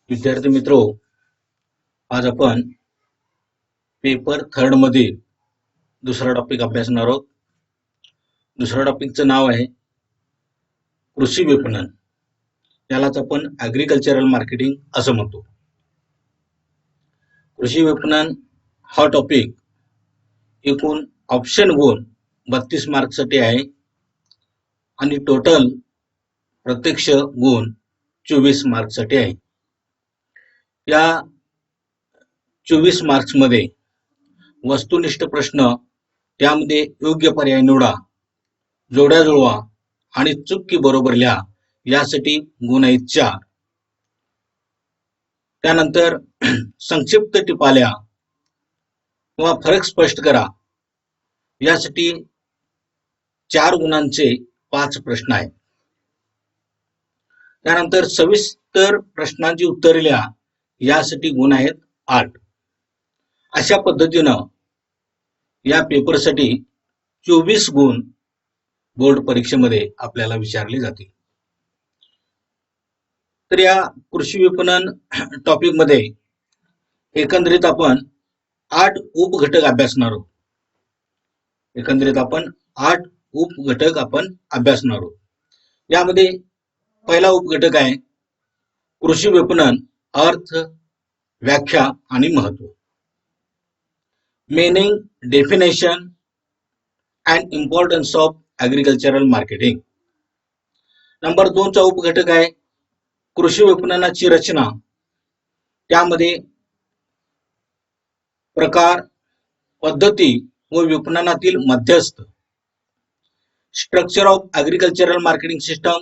विद्यार्थी मित्रो, आज आपण पेपर थर्ड मध्ये दुसरा टॉपिक अभ्यासणार आहोत. दुसऱ्या टॉपिकचं नाव आहे कृषी विपणन. यालाच आपण ऍग्रिकल्चरल मार्केटिंग असं म्हणतो. कृषी विपणन हा टॉपिक एकूण ऑप्शन गुण 32 मार्क्ससाठी आहे आणि टोटल प्रत्यक्ष गुण 24 मार्क्ससाठी आहे. या 24 मार्क्समध्ये वस्तुनिष्ठ प्रश्न, त्यामध्ये योग्य पर्याय निवडा, जोड्या जुळवा आणि चुकी बरोबर लिहा, यासाठी गुण आहेत 4. त्यानंतर संक्षिप्त टिपा लिहा किंवा फरक स्पष्ट करा, यासाठी 4 गुणांचे 5 प्रश्न आहेत. त्यानंतर सविस्तर प्रश्नांची उत्तरे लिहा, यासाठी गुण आहेत 8. अशा पद्धतीनं या पेपरसाठी 24 गुण बोर्ड परीक्षेमध्ये आपल्याला विचारले जातील. तर या कृषी विपणन टॉपिक मध्ये एकंदरीत आपण 8 उपघटक अभ्यासणार आहोत. यामध्ये पहिला उपघटक आहे कृषी विपणन, अर्थ, व्याख्या आणि महत्व. Meaning, definition and importance of agricultural marketing. Number 2 चा उपघटक आहे कृषी विपणनाची रचना. त्यामध्ये प्रकार, पद्धती व विपणनातील मध्यस्थ, structure of agricultural marketing system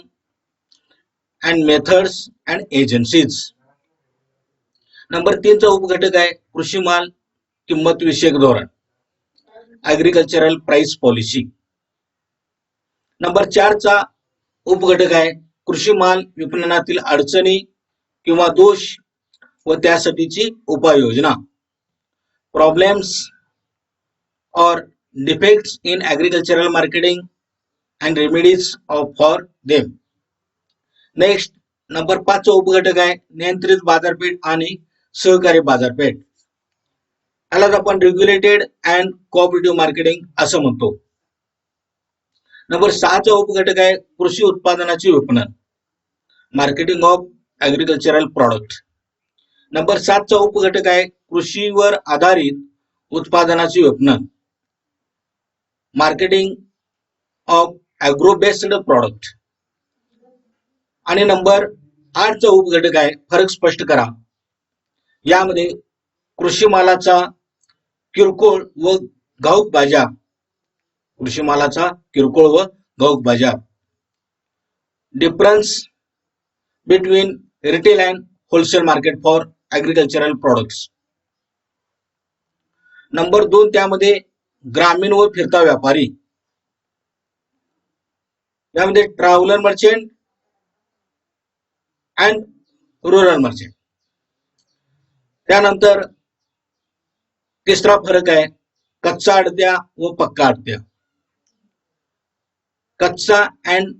and methods and agencies. Number 3 चा उपघटक आहे कृषी माल किंमत विषयक धोरण, ऍग्रिकल्चरल प्राइस पॉलिसी. नंबर 4 चा उपघटक आहे कृषी माल विपणनातील अडचणी किंवा दोष व त्यासाठीची उपाययोजना, प्रॉब्लेम्स और defects in agricultural marketing and remedies for them. Next number 5 चा उपघटक आहे नियंत्रित बाजारपेठ आणि सहकारी बाजारपेठ. यालाच आपण रेग्युलेटेड अँड कोऑपरेटिव्ह मार्केटिंग असं म्हणतो. नंबर 6 चा उपघटक आहे कृषी उत्पादनाचे विपणन, marketing of agricultural product. Number 7 चा उपघटक आहे कृषीवर आधारित उत्पादनाचे विपणन, marketing of agro based product. आणि नंबर 8 चा उपघटक आहे फरक स्पष्ट करा. यामध्ये कृषी मालाचा किरकोळ व घाऊक बाजार, difference between retail and wholesale market for agricultural products. Number 2 त्यामध्ये ग्रामीण व फिरता व्यापारी, यामध्ये traveller merchant and rural merchant. त्यानंतर तिसरा फरक आहे कच्चा आडत्या व पक्का आडत्या, कच्चा अँड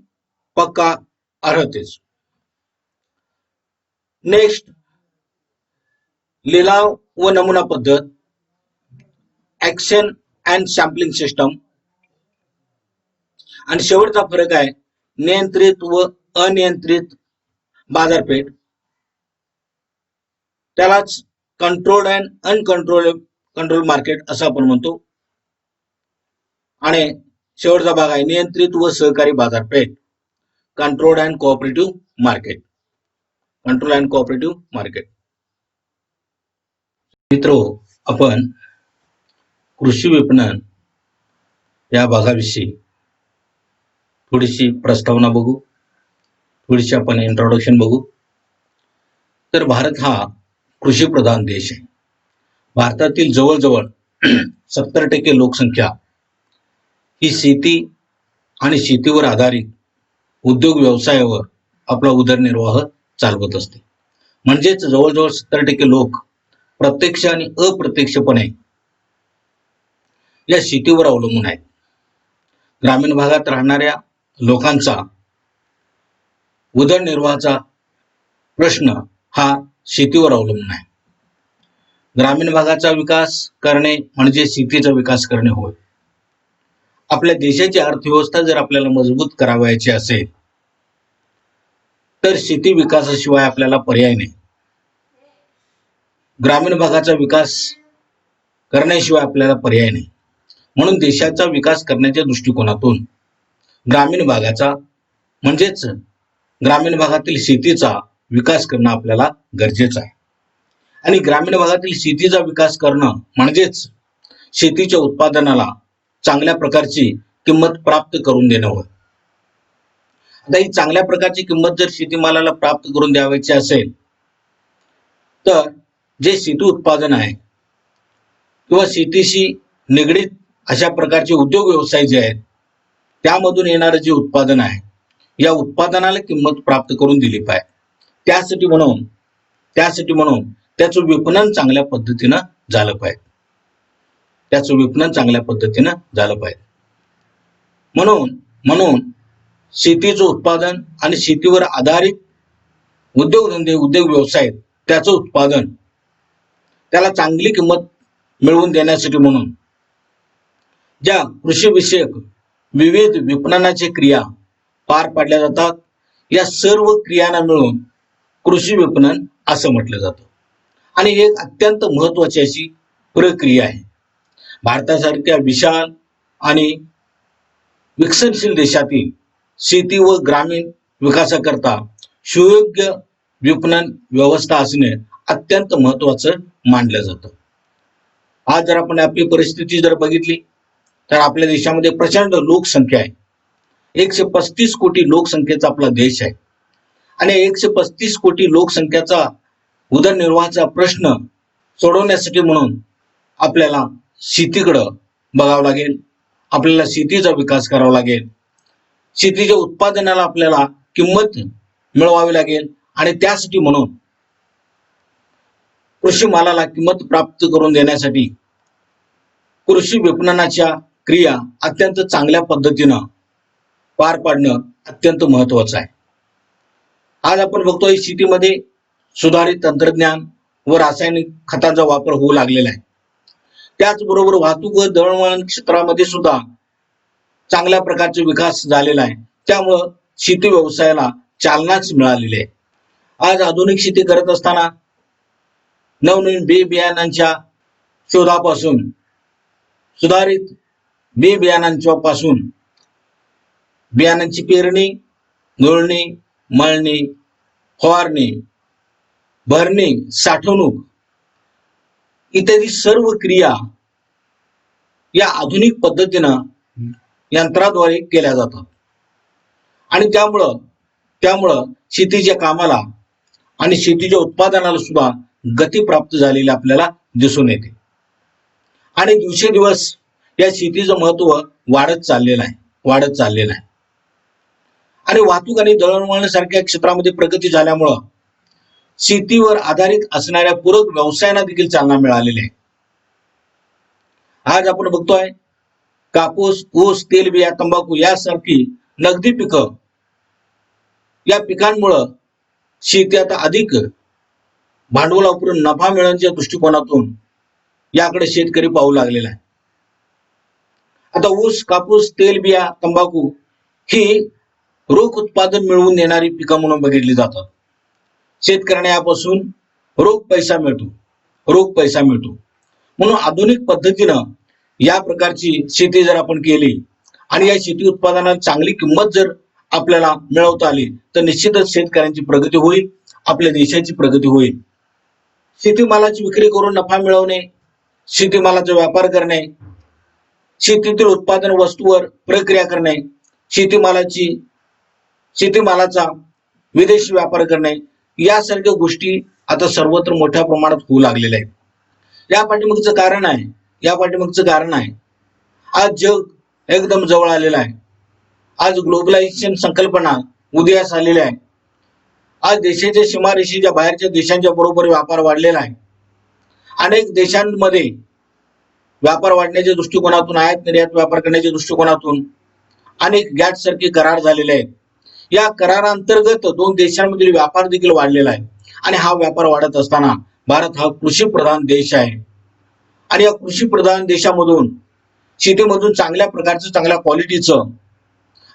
पक्का अर्हतेज. नेक्स्ट लिलाव व नमुना पद्धत, ऍक्शन अँड सॅम्पलिंग सिस्टम. आणि शेवटचा फरक आहे नियंत्रित व अनियंत्रित बाजारपेठ, त्यालाच कंट्रोल्ड अँड कंट्रोल मार्केट असं आपण म्हणतो. आणि शेवटचा भाग आहे नियंत्रित व सहकारी बाजारपेठ, कंट्रोल्ड अँड कोऑपरेटिव्ह मार्केट. मित्रो, आपण कृषी विपणन या भागाविषयी थोडीशी प्रस्तावना बघू, थोडीशी आपण इंट्रोडक्शन बघू. तर भारत हा कृषी प्रधान देश आहे. भारतातील जवळजवळ 70% लोकसंख्या ही शेती आणि शेतीवर आधारित उद्योग व्यवसायावर आपला उदरनिर्वाह चालवत असते. म्हणजेच जवळजवळ 70% लोक प्रत्यक्ष आणि अप्रत्यक्षपणे या शेतीवर अवलंबून आहेत. ग्रामीण भागात राहणाऱ्या लोकांचा उदरनिर्वाहाचा प्रश्न हा शेतीवर अवलंबून आहे. ग्रामीण भागाचा विकास करणे म्हणजे शेतीचा विकास करणे होय. आपल्या देशाची अर्थव्यवस्था जर आपल्याला मजबूत करावयाची असेल तर शेती विकासाशिवाय आपल्याला पर्याय नाही. ग्रामीण भागाचा विकास करण्याशिवाय आपल्याला पर्याय नाही. म्हणून देशाचा विकास करण्याच्या दृष्टिकोनातून ग्रामीण भागाचा म्हणजेच ग्रामीण भागातील शेतीचा विकास करणं आपल्याला गरजेचं आहे. आणि ग्रामीण भागातील शेतीचा विकास करणं म्हणजेच शेतीच्या उत्पादनाला चांगल्या प्रकारची किंमत प्राप्त करून देणं होय. आता ही चांगल्या प्रकारची किंमत जर शेतीमालाला प्राप्त करून द्यावायची असेल तर जे शेती उत्पादन आहे किंवा शेतीशी निगडीत अशा प्रकारचे उद्योग व्यवसाय जे आहेत त्यामधून येणारं जे उत्पादन आहे या उत्पादनाला किंमत प्राप्त करून दिली पाहिजे. त्यासाठी म्हणून त्याचं विपणन चांगल्या पद्धतीनं झालं पाहिजे. म्हणून शेतीचं उत्पादन आणि शेतीवर आधारित उद्योगधंदे उद्योग व्यवसाय त्याचं उत्पादन त्याला चांगली किंमत मिळवून देण्यासाठी म्हणून ज्या कृषी विषयक विविध विपणनाच्या क्रिया पार पाडल्या जातात या सर्व क्रियांना मिळून कृषी विपणन असं म्हटलं जातं. आणि एक अत्यंत महत्वाची अशी प्रक्रिया आहे. भारतासारख्या विशाल आणि विकसनशील देशातील शेती व ग्रामीण विकासाकरता सुयोग्य विपणन व्यवस्था असणे अत्यंत महत्वाचं मानलं जातं. आज जर आपण आपली परिस्थिती जर बघितली तर आपल्या देशामध्ये प्रचंड लोकसंख्या आहे. 135 कोटी लोकसंख्येचा आपला देश आहे. आणि 135 कोटी लोकसंख्येचा उदरनिर्वाहाचा प्रश्न सोडवण्यासाठी म्हणून आपल्याला शेतीकडं बघावं लागेल. आपल्याला शेतीचा विकास करावा लागेल. शेतीच्या उत्पादनाला आपल्याला किंमत मिळवावी लागेल. आणि त्यासाठी म्हणून कृषी मालाला किंमत प्राप्त करून देण्यासाठी कृषी विपणनाच्या क्रिया अत्यंत चांगल्या पद्धतीनं पार पाडणं अत्यंत महत्वाचं आहे. आज आपण बघतोय शेतीमध्ये सुधारित तंत्रज्ञान व रासायनिक खतांचा वापर होऊ लागलेला आहे. त्याचबरोबर वाहतूक व दळणवळण क्षेत्रामध्ये सुद्धा चांगल्या प्रकारचे विकास झालेला आहे. त्यामुळं शेती व्यवसायाला चालनाच मिळालेली आहे. आज आधुनिक शेती करत असताना नवनवीन बी बियाणांच्या शोधापासून सुधारित बी बियाणांच्या पासून बियाणांची पेरणी, घोळणी, मळणी, फवारणी, भरणी, साठवणूक इत्यादी सर्व क्रिया या आधुनिक पद्धतीनं यंत्राद्वारे केल्या जातात. आणि त्यामुळं शेतीच्या कामाला आणि शेतीच्या उत्पादनाला सुद्धा गती प्राप्त झालेली आपल्याला दिसून येते. आणि दिवसेंदिवस या शेतीचं महत्व वाढत चाललेलं आहे. आणि वाहतूक आणि दळणवळण सारख्या क्षेत्रामध्ये प्रगती झाल्यामुळं शेतीवर आधारित असणाऱ्या पूरक व्यवसायांना देखील चालना मिळालेली आहे. आज आपण बघतोय कापूस, ऊस, तेलबिया, तंबाखू यासारखी नगदी पिकं या पिकांमुळं शेती आता अधिक भांडवल वापरून नफा मिळवण्याच्या दृष्टिकोनातून याकडे शेतकरी पाहू लागलेला आहे. आता ऊस, कापूस, तेलबिया, तंबाखू ही रोख उत्पादन मिळवून देणारी पिकं म्हणून बघितली जातात. शेतकऱ्यांना यापासून रोख पैसा मिळतो. म्हणून आधुनिक पद्धतीनं या प्रकारची शेती जर आपण केली आणि या शेती उत्पादनाला चांगली किंमत जर आपल्याला मिळवता आली तर निश्चितच शेतकऱ्यांची प्रगती होईल, आपल्या देशाची प्रगती होईल. शेतीमालाची विक्री करून नफा मिळवणे, शेतीमालाचा व्यापार करणे, शेतीतील उत्पादन वस्तूवर प्रक्रिया करणे, शेतीमालाचा विदेशी व्यापार करणे यासारख्या गोष्टी आता सर्वत्र मोठ्या प्रमाणात होऊ लागलेल्या आहेत. या पाठीमागचं कारण आहे आज जग एकदम जवळ आलेलं आहे. आज ग्लोबलायझेशन संकल्पना उदयास आलेली आहे. आज देशाच्या सीमारेषेच्या बाहेरच्या देशांच्या बरोबर व्यापार वाढलेला आहे. अनेक देशांमध्ये व्यापार वाढण्याच्या दृष्टिकोनातून आयात निर्यात व्यापार करण्याच्या दृष्टिकोनातून अनेक गॅट सारखे करार झालेले आहेत. या करारांतर्गत दोन देशांमधील व्यापार देखील वाढलेला आहे. आणि हा व्यापार वाढत असताना भारत हा कृषी प्रधान देश आहे आणि या कृषी प्रधान देशामधून शेतीमधून चांगल्या प्रकारचं चांगल्या क्वालिटीचं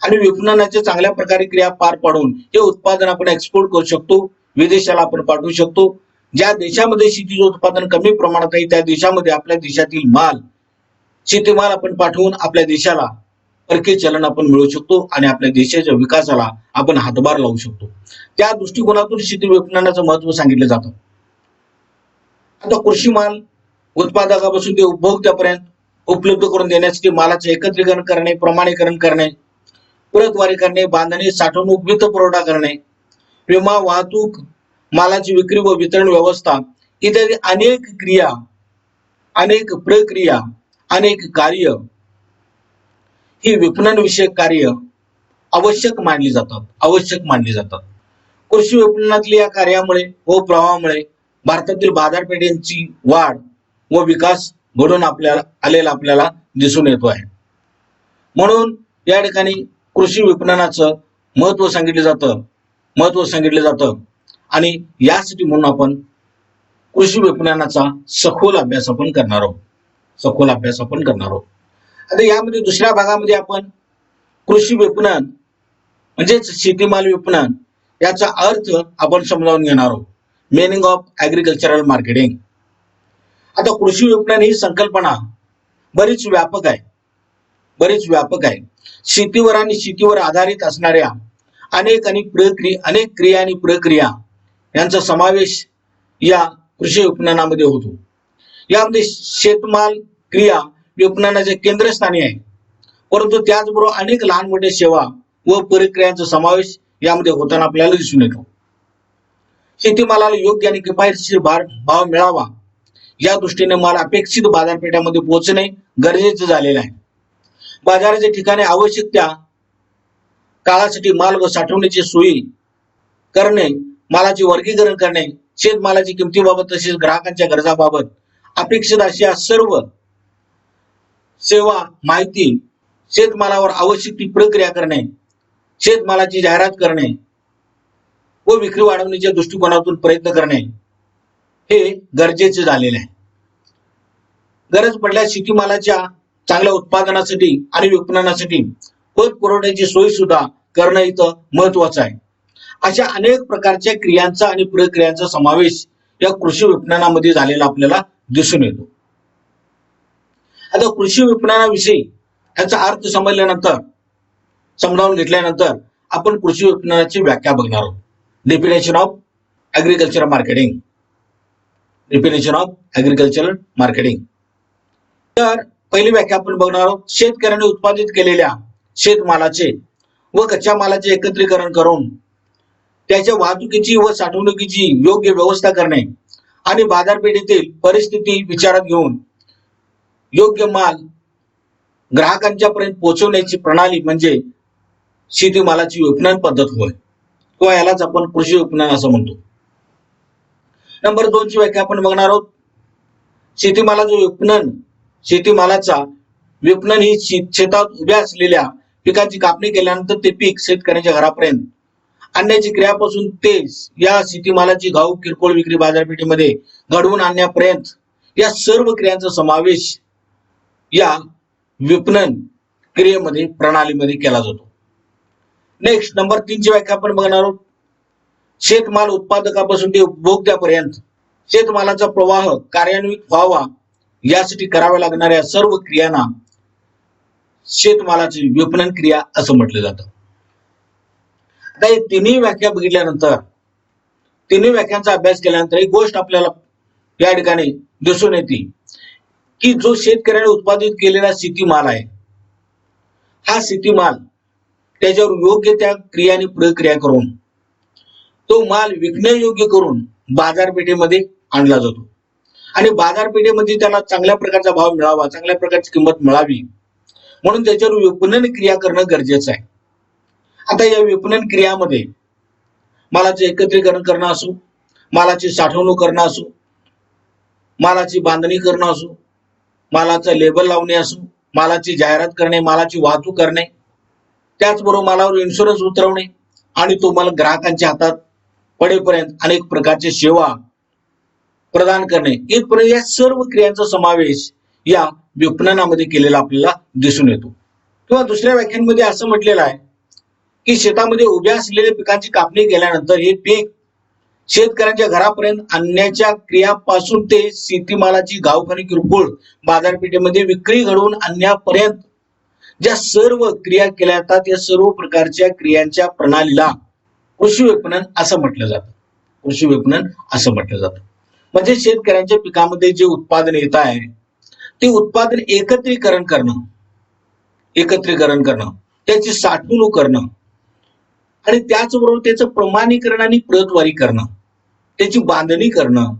आणि विपणनाचे चांगल्या प्रकारे क्रिया पार पाडून हे उत्पादन आपण एक्सपोर्ट करू शकतो, विदेशाला आपण पाठवू शकतो. ज्या देशामध्ये शेतीचं उत्पादन कमी प्रमाणात आहे त्या देशामध्ये आपल्या देशातील माल शेतीमाल आपण पाठवून आपल्या देशाला परकीय चलन आपण मिळवू शकतो आणि आपल्या देशाच्या विकासाला आपण हातभार लावू शकतो. त्या दृष्टिकोनातून शेती विपणनाचं महत्व सांगितलं जातं. आता कृषी माल उत्पादकापासून ते उपभोक्त्यापर्यंत उपलब्ध करून देण्यासाठी मालाचे एकत्रीकरण करणे, प्रमाणीकरण करणे, प्रतवारी करणे, बांधणी, साठवणूक, वित्त पुरवठा करणे, विमा, वाहतूक, मालाची विक्री व वितरण व्यवस्था इत्यादी अनेक क्रिया, अनेक प्रक्रिया, अनेक कार्य ही विपणन विषयक कार्य आवश्यक मानली जातात. कृषी विपणनातल्या या कार्यामुळे व प्रवाहामुळे भारतातील बाजारपेठेची वाढ व विकास घडून आपल्याला दिसून येतो आहे. म्हणून या ठिकाणी कृषी विपणनाचं महत्व सांगितलं जातं आणि यासाठी म्हणून आपण कृषी विपणनाचा सखोल अभ्यास आपण करणार आहोत. आता यामध्ये दुसऱ्या भागामध्ये आपण कृषी विपणन म्हणजेच शेतीमाल विपणन याचा अर्थ आपण समजावून घेणार आहोत. Meaning of agricultural marketing. आता कृषी विपणन ही संकल्पना बरीच व्यापक आहे. शेतीवर आणि शेतीवर आधारित असणाऱ्या अनेक क्रिया आणि प्रक्रिया यांचा समावेश या कृषी विपणनामध्ये होतो. यामध्ये शेतमाल क्रिया विपणनाचे केंद्रस्थानी आहे, परंतु त्याचबरोबर अनेक लहान मोठ्या सेवा व प्रक्रियांचा समावेश यामध्ये होताना आपल्याला दिसून येतो. शेतीमालाला योग्य आणि किफायतशीर भाव मिळावा या दृष्टीने माल अपेक्षित बाजारपेठांमध्ये पोहोचणे गरजेचे झालेले आहे. बाजाराच्या ठिकाणी आवश्यक त्या काळासाठी माल व साठवण्याची सोयी करणे, मालाचे वर्गीकरण करणे, शेतमालाची किमतीबाबत तसेच ग्राहकांच्या गरजाबाबत अपेक्षित अशा सर्व सेवा, माहिती, शेतमालावर आवश्यक ती प्रक्रिया करणे, शेतमालाची जाहिरात करणे व विक्री वाढवण्याच्या दृष्टिकोनातून प्रयत्न करणे हे गरजेचे झालेले आहे. गरज पडल्यास शेतीमालाच्या चांगल्या उत्पादनासाठी आणि विपणनासाठी पत पुरवठ्याची सोय सुद्धा करणं इथं महत्वाचं आहे. अशा अनेक प्रकारच्या क्रियांचा आणि प्रक्रियांचा समावेश या कृषी विपणनामध्ये झालेला आपल्याला दिसून येतो. आता कृषी विपणनाविषयी याचा अर्थ समजावून घेतल्यानंतर आपण कृषी विपणनाची व्याख्या बघणार आहोत. Definition of agricultural marketing. तर पहिली व्याख्या आपण बघणार आहोत. शेतकऱ्याने उत्पादित केलेल्या शेतमालाचे व कच्च्या मालाचे एकत्रीकरण करून त्याच्या वाहतुकीची व साठवणुकीची योग्य व्यवस्था करणे आणि बाजारपेठेतील परिस्थिती विचारात घेऊन योग्य माल ग्राहकांच्या पर्यंत पोहोचवण्याची प्रणाली म्हणजे शेतीमालाची विपणन पद्धत होय, किंवा यालाच आपण कृषी विपणन असं म्हणतो. नंबर 2 ची व्याख्या आपण बघणार आहोत. शेतीमालाचा विपणन ही शेतात उभ्या असलेल्या पिकाची कापणी केल्यानंतर ते पीक शेतकऱ्यांच्या घरापर्यंत आणण्याची क्रियापासून ते या शेतीमालाची घाऊक किरकोळ विक्री बाजारपेठेमध्ये घडवून आणण्यापर्यंत या सर्व क्रियांचा समावेश या विपणन क्रियेमध्ये प्रणालीमध्ये केला जातो. नेक्स्ट नंबर 3 ची व्याख्या आपण बघणार आहोत. शेतमाल उत्पादकापासून ते उपभोक्त्यापर्यंत शेतमालाचा प्रवाह कार्यान्वित व्हावा यासाठी कराव्या लागणाऱ्या सर्व क्रियांना शेतमालाची विपणन क्रिया असं म्हटलं जातं. आता हे तिन्ही व्याख्या बघितल्यानंतर, तिन्ही व्याख्यांचा अभ्यास केल्यानंतर एक गोष्ट आपल्याला या ठिकाणी दिसून येते की जो शेतकऱ्याने उत्पादित केलेला शेतीमाल आहे, हा शेतीमाल त्याच्यावर योग्य त्या क्रिया आणि प्रक्रिया करून तो माल विकण्यायोग्य करून बाजारपेठेमध्ये आणला जातो आणि बाजारपेठेमध्ये त्याला चांगल्या प्रकारचा भाव मिळावा, चांगल्या प्रकारची किंमत मिळावी म्हणून त्याच्यावर विपणन क्रिया करणं गरजेचं आहे. आता या विपणन क्रियामध्ये मालाचे एकत्रीकरण करणं असो, मालाची साठवणूक करणं असो, मालाची बांधणी करणं असो, मालाचा लेबल लावणे असो, मालाची जाहिरात करणे, मालाची वाहतूक करणे, त्याचबरोबर मालावर इन्शुरन्स उतरवणे आणि तो माल ग्राहकांच्या हातात पडेपर्यंत अनेक प्रकारचे सेवा प्रदान करणे या सर्व क्रियांचा समावेश या विपणनामध्ये केलेला आपल्याला दिसून येतो. किंवा दुसऱ्या व्याख्यामध्ये असं म्हटलेलं आहे की शेतामध्ये उभ्या असलेल्या पिकांची कापणी केल्यानंतर हे पीक शेतकऱ्यांच्या घरापर्यंत आणण्याच्या क्रियापासून ते शेतीमालाची घाऊक किरकोळ बाजारपेठेमध्ये विक्री घडवून आणण्यापर्यंत ज्या सर्व क्रिया केल्या जातात या सर्व प्रकारच्या क्रियांच्या प्रणालीला कृषी विपणन असं म्हटलं जातं. कृषी विपणन असं म्हटलं जातं. म्हणजे शेतकऱ्यांच्या पिकामध्ये जे उत्पादन येत आहे ते उत्पादन एकत्रीकरण करणं, त्याची साठवणूक करणं आणि त्याचबरोबर त्याचं प्रमाणीकरण आणि प्रतवारी करणं, त्याची बांधणी करणं,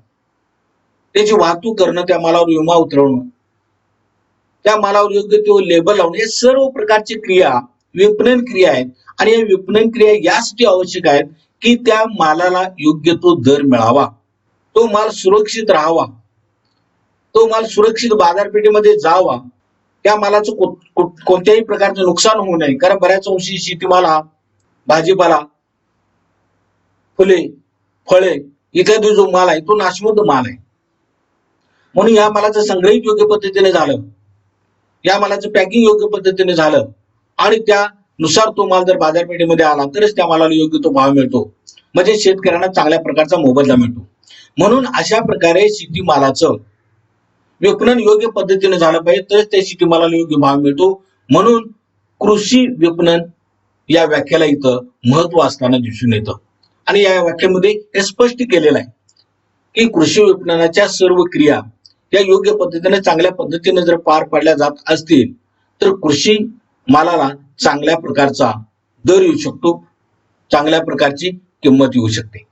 त्याची वाहतूक करणं, त्या मालावर विमा उतरवणं, त्या मालावर योग्य तो लेबल लावणं, या सर्व प्रकारची क्रिया विपणन क्रिया आहेत. आणि या विपणन क्रिया यासाठी आवश्यक आहेत की त्या मालाला योग्य तो दर मिळावा, तो माल सुरक्षित राहावा, तो माल सुरक्षित बाजारपेठेमध्ये जावा, त्या मालाचं कोणत्याही प्रकारचं नुकसान होऊ नये. कारण बऱ्याच अंशी शेतीमाल हा भाजीपाला, फुले, फळे इत्यादी जो माल आहे तो नाशवंत माल आहे. म्हणून या मालाचं संग्रहित योग्य पद्धतीने झालं, या मालाचं पॅकिंग योग्य पद्धतीने झालं आणि त्यानुसार तो माल जर बाजारपेठेमध्ये आला तरच त्या मालाला योग्य तो भाव मिळतो, म्हणजे शेतकऱ्यांना चांगल्या प्रकारचा मोबदला मिळतो. म्हणून अशा प्रकारे शेतीमालाचं विपणन योग्य पद्धतीने झालं पाहिजे तरच त्या शेतीमालाला योग्य भाव मिळतो. म्हणून कृषी विपणन या व्याख्याला इथं महत्व असताना दिसून येतं. आणि या व्याख्यामध्ये हे स्पष्ट केलेलं आहे की कृषी विपणनाच्या सर्व क्रिया या योग्य पद्धतीने चांगल्या पद्धतीने जर पार पाडल्या जात असतील तर कृषी मालाला चांगल्या प्रकारचा दर येऊ शकतो, चांगल्या प्रकारची किंमत येऊ शकते.